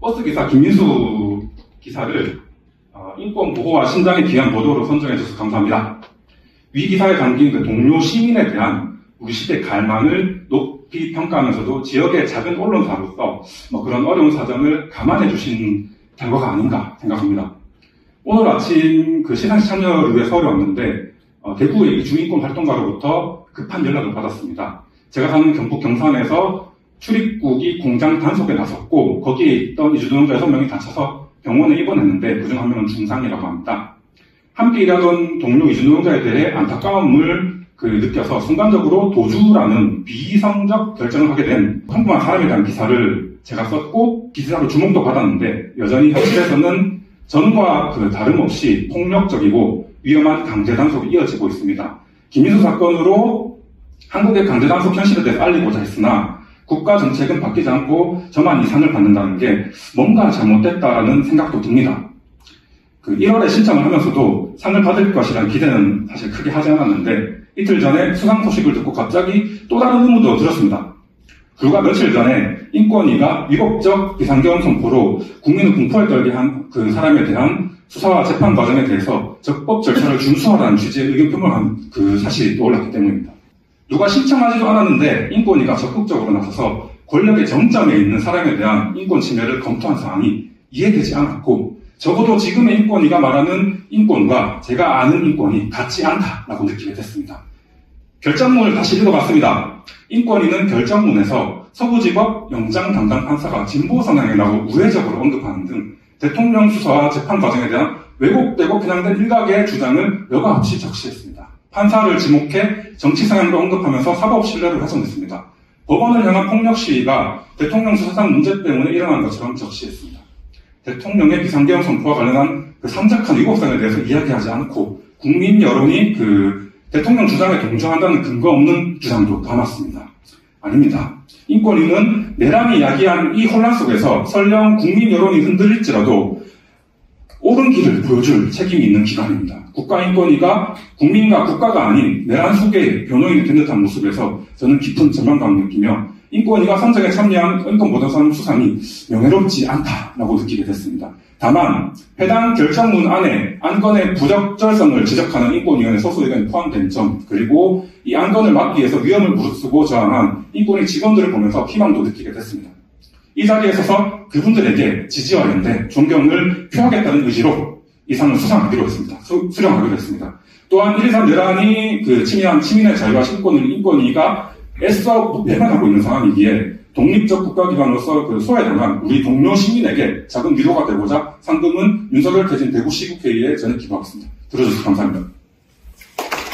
버스기사 김민수 기사를 인권보호와 신장에 귀한 보도로 선정해줘서 감사합니다. 위 기사에 담긴 그 동료 시민에 대한 우리 시대 갈망을 높이 평가하면서도 지역의 작은 언론사로서 그런 어려운 사정을 감안해주신 결과가 아닌가 생각합니다. 오늘 아침 그 시상식 참여를 위해 서울에 왔는데 대구의 중인권 활동가로부터 급한 연락을 받았습니다. 제가 사는 경북 경산에서 출입국이 공장 단속에 나섰고 거기에 있던 이주노동자 6명이 다쳐서 병원에 입원했는데 그중 한 명은 중상이라고 합니다. 함께 일하던 동료 이주노동자에 대해 안타까움을 느껴서 순간적으로 도주라는 비이성적 결정을 하게 된 평범한 사람에 대한 기사를 제가 썼고 기사로 주목도 받았는데 여전히 현실에서는 전과 다름없이 폭력적이고 위험한 강제 단속이 이어지고 있습니다. 김민수 사건으로 한국의 강제 단속 현실에 대해서 알리고자 했으나 국가 정책은 바뀌지 않고 저만 이 상을 받는다는 게 뭔가 잘못됐다라는 생각도 듭니다. 1월에 신청을 하면서도 상을 받을 것이라는 기대는 사실 크게 하지 않았는데 이틀 전에 수상 소식을 듣고 갑자기 또 다른 의문도 들었습니다. 불과 며칠 전에 인권위가 위법적 비상경 선포로 국민을 공포에 떨게 한 그 사람에 대한 수사와 재판 과정에 대해서 적법 절차를 준수하라는 취지의 의견 표명한 그 사실이 떠올랐기 때문입니다. 누가 신청하지도 않았는데 인권위가 적극적으로 나서서 권력의 정점에 있는 사람에 대한 인권 침해를 검토한 사항이 이해되지 않았고 적어도 지금의 인권위가 말하는 인권과 제가 아는 인권이 같지 않다라고 느끼게 됐습니다. 결정문을 다시 읽어봤습니다. 인권위는 결정문에서 서부지법 영장 담당 판사가 진보 성향이라고 우회적으로 언급하는 등 대통령 수사와 재판 과정에 대한 왜곡되고 편향된 일각의 주장을 여과 없이 적시했습니다. 판사를 지목해 정치 성향도 언급하면서 사법 신뢰를 훼손했습니다. 법원을 향한 폭력 시위가 대통령 수사상 문제 때문에 일어난 것처럼 적시했습니다. 대통령의 비상계엄 선포와 관련한 삼작한 위법성에 대해서 이야기하지 않고 국민 여론이 대통령 주장에 동조한다는 근거 없는 주장도 담았습니다. 아닙니다. 인권위는 내란이 이야기한 이 혼란 속에서 설령 국민 여론이 흔들릴지라도 옳은 길을 보여줄 책임이 있는 기관입니다. 국가인권위가 국민과 국가가 아닌 내란 속의 변호인이 된 듯한 모습에서 저는 깊은 절망감을 느끼며 인권위가 선정에 참여한 인권보도선 수상이 명예롭지 않다라고 느끼게 됐습니다. 다만 해당 결정문 안에 안건의 부적절성을 지적하는 인권위원회 소수 의견이 포함된 점 그리고 이 안건을 막기 위해서 위험을 무릅쓰고 저항한 인권위 직원들을 보면서 희망도 느끼게 됐습니다. 이 자리에 서서 그분들에게 지지와 연대, 존경을 표하겠다는 의지로 이 상을 수상하기로 했습니다. 수령하기로 했습니다. 또한 1.23 내란이 침해한 시민의 자유와 신권을 인권위가 애써 외면하고 있는 상황이기에 독립적 국가기관으로서 소외당한 우리 동료 시민에게 작은 위로가 되고자 상금은 윤석열 퇴진 대구시국회의에 전액 기부하겠습니다. 들어주셔서 감사합니다.